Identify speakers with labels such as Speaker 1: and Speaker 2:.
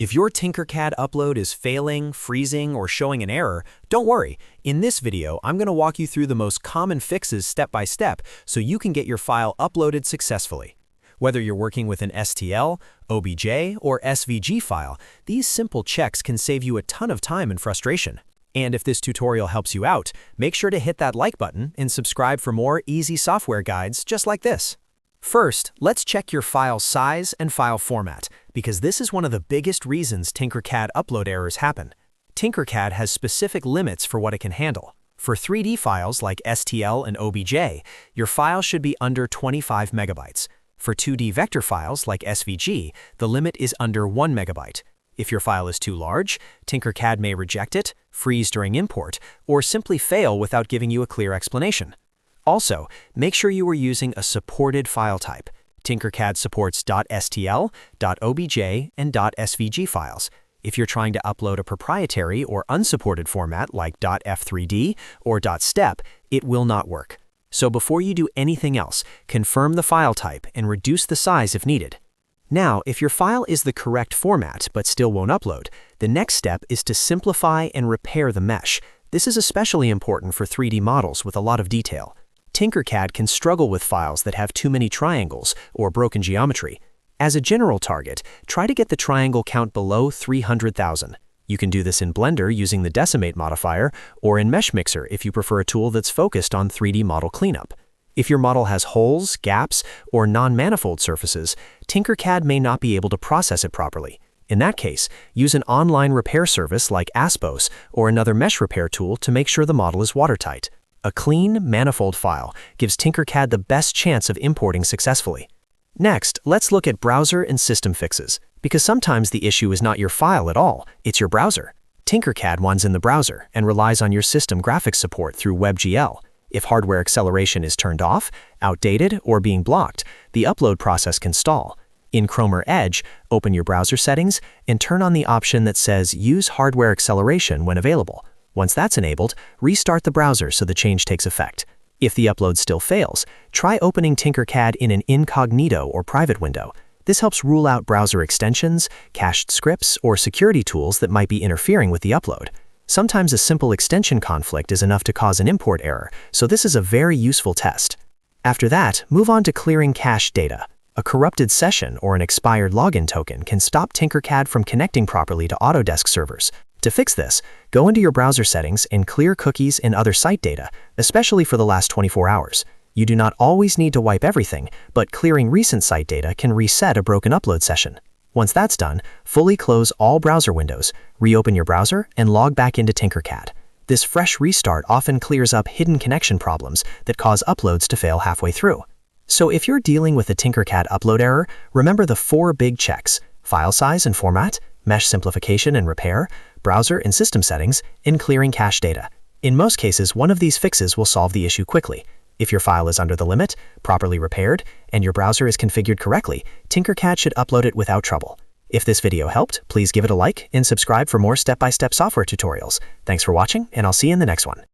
Speaker 1: If your Tinkercad upload is failing, freezing, or showing an error, don't worry. In this video, I'm going to walk you through the most common fixes step by step so you can get your file uploaded successfully. Whether you're working with an STL, OBJ, or SVG file, these simple checks can save you a ton of time and frustration. And if this tutorial helps you out, make sure to hit that like button and subscribe for more easy software guides just like this. First, let's check your file size and file format, because this is one of the biggest reasons Tinkercad upload errors happen. Tinkercad has specific limits for what it can handle. For 3D files like STL and OBJ, your file should be under 25 megabytes. For 2D vector files like SVG, the limit is under 1 megabyte. If your file is too large, Tinkercad may reject it, freeze during import, or simply fail without giving you a clear explanation. Also, make sure you are using a supported file type. Tinkercad supports .stl, .obj, and .svg files. If you're trying to upload a proprietary or unsupported format like .f3d or .step, it will not work. So before you do anything else, confirm the file type and reduce the size if needed. Now, if your file is the correct format but still won't upload, the next step is to simplify and repair the mesh. This is especially important for 3D models with a lot of detail. Tinkercad can struggle with files that have too many triangles or broken geometry. As a general target, try to get the triangle count below 300,000. You can do this in Blender using the decimate modifier or in Meshmixer if you prefer a tool that's focused on 3D model cleanup. If your model has holes, gaps, or non-manifold surfaces, Tinkercad may not be able to process it properly. In that case, use an online repair service like Aspos or another mesh repair tool to make sure the model is watertight. A clean, manifold file gives Tinkercad the best chance of importing successfully. Next, let's look at browser and system fixes, because sometimes the issue is not your file at all, it's your browser. Tinkercad runs in the browser and relies on your system graphics support through WebGL. If hardware acceleration is turned off, outdated, or being blocked, the upload process can stall. In Chrome or Edge, open your browser settings and turn on the option that says Use Hardware Acceleration when available. Once that's enabled, restart the browser so the change takes effect. If the upload still fails, try opening Tinkercad in an Incognito or private window. This helps rule out browser extensions, cached scripts, or security tools that might be interfering with the upload. Sometimes a simple extension conflict is enough to cause an import error, so this is a very useful test. After that, move on to clearing cached data. A corrupted session or an expired login token can stop Tinkercad from connecting properly to Autodesk servers. To fix this, go into your browser settings and clear cookies and other site data, especially for the last 24 hours. You do not always need to wipe everything, but clearing recent site data can reset a broken upload session. Once that's done, fully close all browser windows, reopen your browser, and log back into Tinkercad. This fresh restart often clears up hidden connection problems that cause uploads to fail halfway through. So if you're dealing with a Tinkercad upload error, remember the 4 big checks: file size and format, mesh simplification and repair, browser and system settings, and clearing cache data. In most cases, one of these fixes will solve the issue quickly. If your file is under the limit, properly repaired, and your browser is configured correctly, Tinkercad should upload it without trouble. If this video helped, please give it a like and subscribe for more step-by-step software tutorials. Thanks for watching, and I'll see you in the next one.